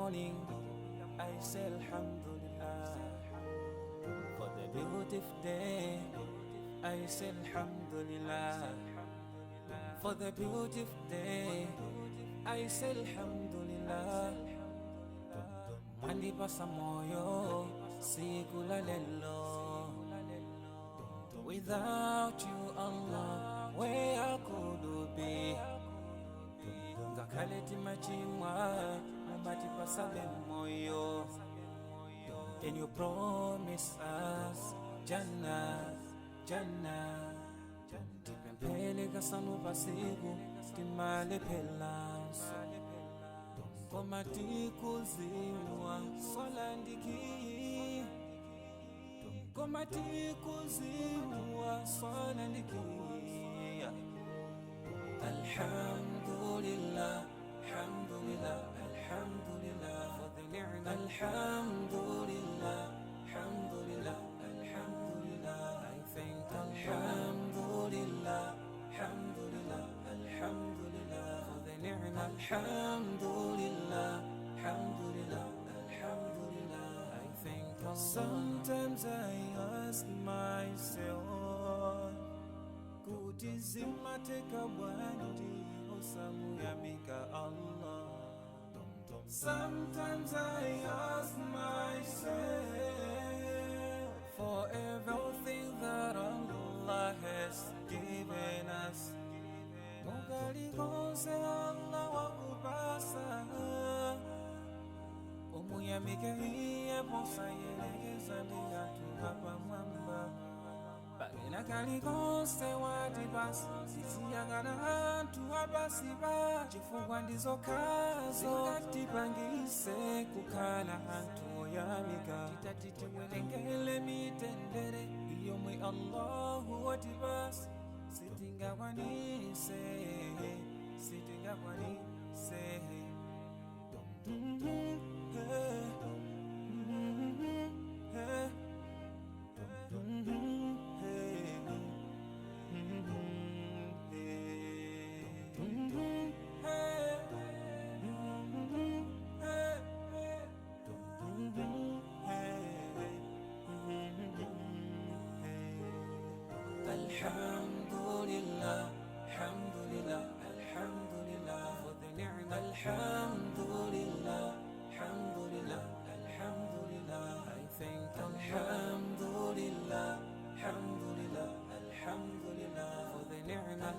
morning, I say Alhamdulillah. For the beautiful day, I say Alhamdulillah. For the beautiful day, I say Alhamdulillah. Mandipasa moyo siku la lelo. Without you, Allah, where could be? Ngakaleti machimwa, matipasa moyo. Can you promise us Jannah, Jannah? Tipempele kasanu pasiku, timale pelanso. Komati kuziwa, solandiki. Komati kuziwa, solandiki. Alhamdulillah, alhamdulillah, alhamdulillah for the ni'mah. Alhamdulillah, alhamdulillah, alhamdulillah. I thank Alhamdulillah, alhamdulillah, alhamdulillah for the ni'mah. Alhamdulillah, alhamdulillah, alhamdulillah. I thank Allah. Sometimes I ask myself, kuti zimateka bwanji osamuyamika Allah. Sometimes I ask myself, for everything that Allah has given us, mugali konse Allah wakupasa. Umuyamike hiye posa yelegeza ndiyatu hapa mwamba. Bagina kali konse watibasi, sisiyagana antu abasiba. Chifungwa ndizo kazo katipangise kukala antu yamika. Titatiti welengele mitendere, iyo mwe Allahu watibasi. Sitinga kwanise, sitinga kwanise. Alhamdulillah, alhamdulillah, alhamdulillah for the ni'mah. Alhamdulillah, alhamdulillah, alhamdulillah. I thank Alhamdulillah, alhamdulillah, alhamdulillah for the ni'mah.